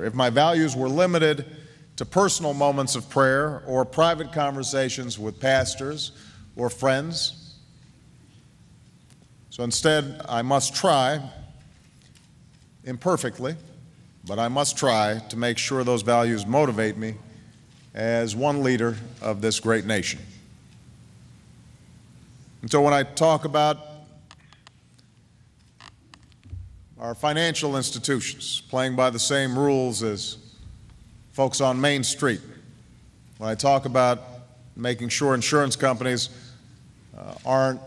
If my values were limited to personal moments of prayer or private conversations with pastors or friends, so instead I must try, imperfectly, but I must try to make sure those values motivate me as one leader of this great nation. And so when I talk about our financial institutions playing by the same rules as folks on Main Street, when I talk about making sure insurance companies aren't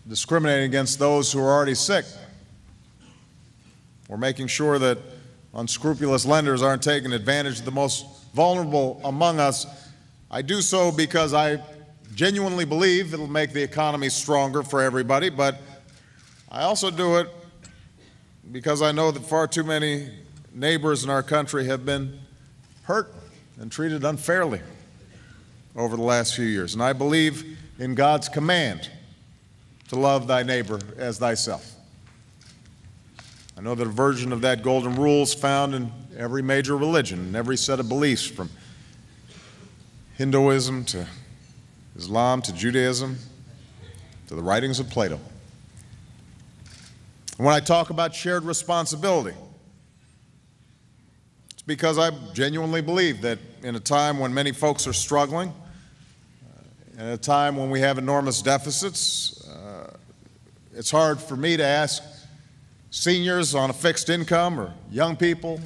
discriminating against those who are already sick, or making sure that unscrupulous lenders aren't taking advantage of the most vulnerable among us, I do so because I genuinely believe it'll make the economy stronger for everybody, but I also do it because I know that far too many neighbors in our country have been hurt and treated unfairly over the last few years. And I believe in God's command to love thy neighbor as thyself. I know that a version of that golden rule is found in every major religion, in every set of beliefs, from Hinduism to Islam to Judaism to the writings of Plato. And when I talk about shared responsibility, it's because I genuinely believe that in a time when many folks are struggling, at a time when we have enormous deficits, it's hard for me to ask seniors on a fixed income or young people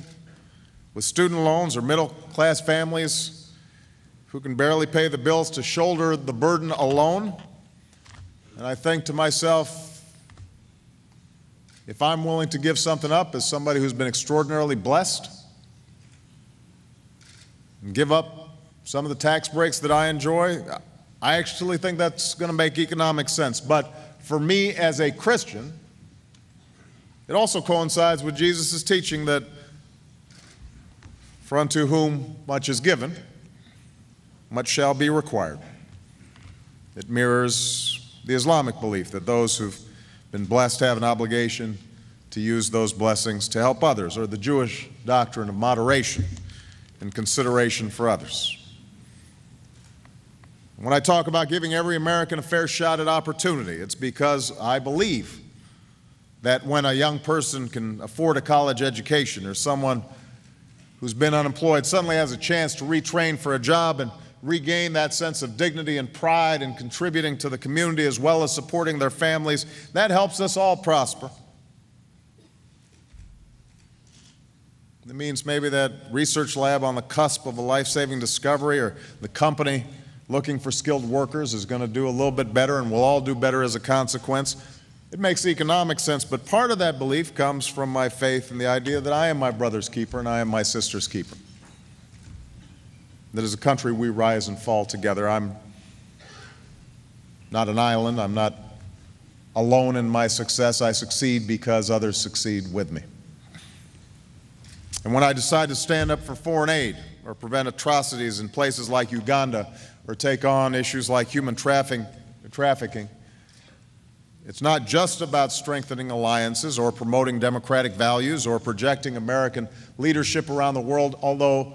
with student loans or middle-class families who can barely pay the bills to shoulder the burden alone. And I think to myself, if I'm willing to give something up as somebody who's been extraordinarily blessed and give up some of the tax breaks that I enjoy, I actually think that's going to make economic sense. But for me as a Christian, it also coincides with Jesus' teaching that for unto whom much is given, much shall be required. It mirrors the Islamic belief that those who've been blessed have an obligation to use those blessings to help others, or the Jewish doctrine of moderation and consideration for others. When I talk about giving every American a fair shot at opportunity, it's because I believe that when a young person can afford a college education, or someone who's been unemployed suddenly has a chance to retrain for a job and regain that sense of dignity and pride in contributing to the community as well as supporting their families, that helps us all prosper. It means maybe that research lab on the cusp of a life-saving discovery, or the company looking for skilled workers, is going to do a little bit better, and we'll all do better as a consequence. It makes economic sense, but part of that belief comes from my faith in the idea that I am my brother's keeper and I am my sister's keeper. That as a country we rise and fall together. I'm not an island. I'm not alone in my success. I succeed because others succeed with me. And when I decide to stand up for foreign aid, or prevent atrocities in places like Uganda, or take on issues like human trafficking, it's not just about strengthening alliances or promoting democratic values or projecting American leadership around the world, although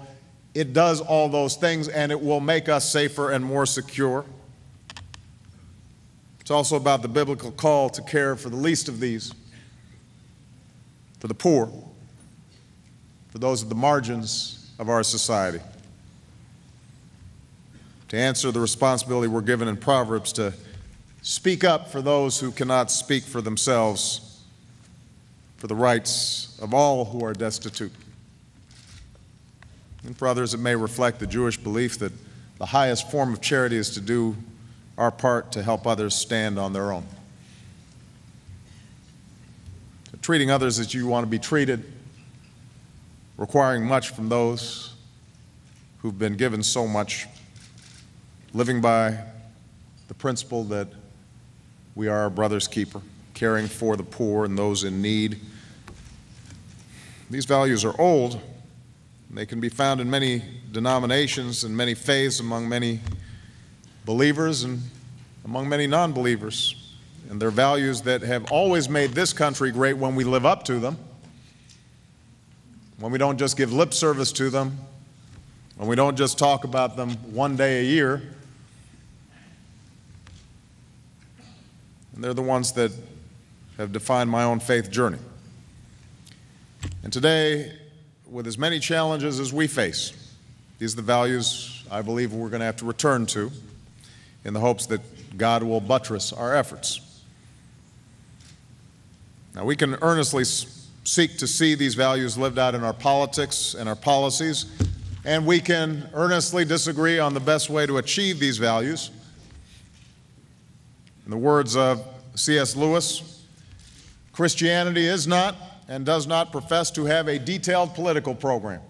it does all those things and it will make us safer and more secure. It's also about the biblical call to care for the least of these, for the poor, for those at the margins of our society. To answer the responsibility we're given in Proverbs to speak up for those who cannot speak for themselves, for the rights of all who are destitute. And for others, it may reflect the Jewish belief that the highest form of charity is to do our part to help others stand on their own. So treating others as you want to be treated, requiring much from those who've been given so much, living by the principle that we are our brother's keeper, caring for the poor and those in need. These values are old. They can be found in many denominations and many faiths, among many believers and among many non-believers. And they're values that have always made this country great when we live up to them. when we don't just give lip service to them, when we don't just talk about them one day a year. And they're the ones that have defined my own faith journey. And today, with as many challenges as we face, these are the values I believe we're going to have to return to in the hopes that God will buttress our efforts. Now, we can earnestly seek to see these values lived out in our politics and our policies, and we can earnestly disagree on the best way to achieve these values. In the words of C.S. Lewis, Christianity is not and does not profess to have a detailed political program.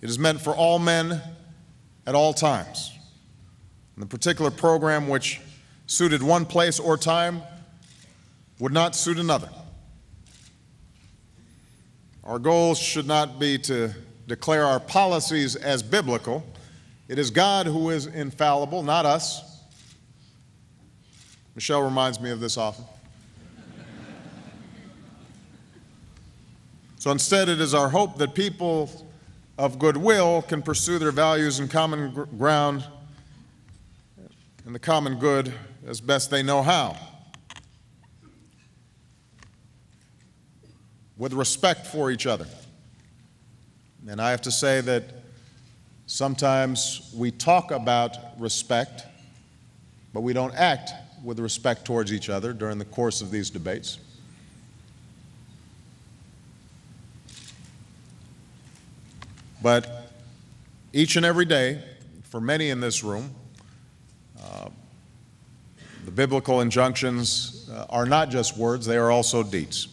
It is meant for all men at all times. And the particular program which suited one place or time would not suit another. Our goal should not be to declare our policies as biblical. It is God who is infallible, not us. Michelle reminds me of this often. So instead, it is our hope that people of goodwill can pursue their values in common ground and the common good as best they know how, with respect for each other. And I have to say that sometimes we talk about respect, but we don't act with respect towards each other during the course of these debates. But each and every day, for many in this room, the biblical injunctions are not just words, they are also deeds.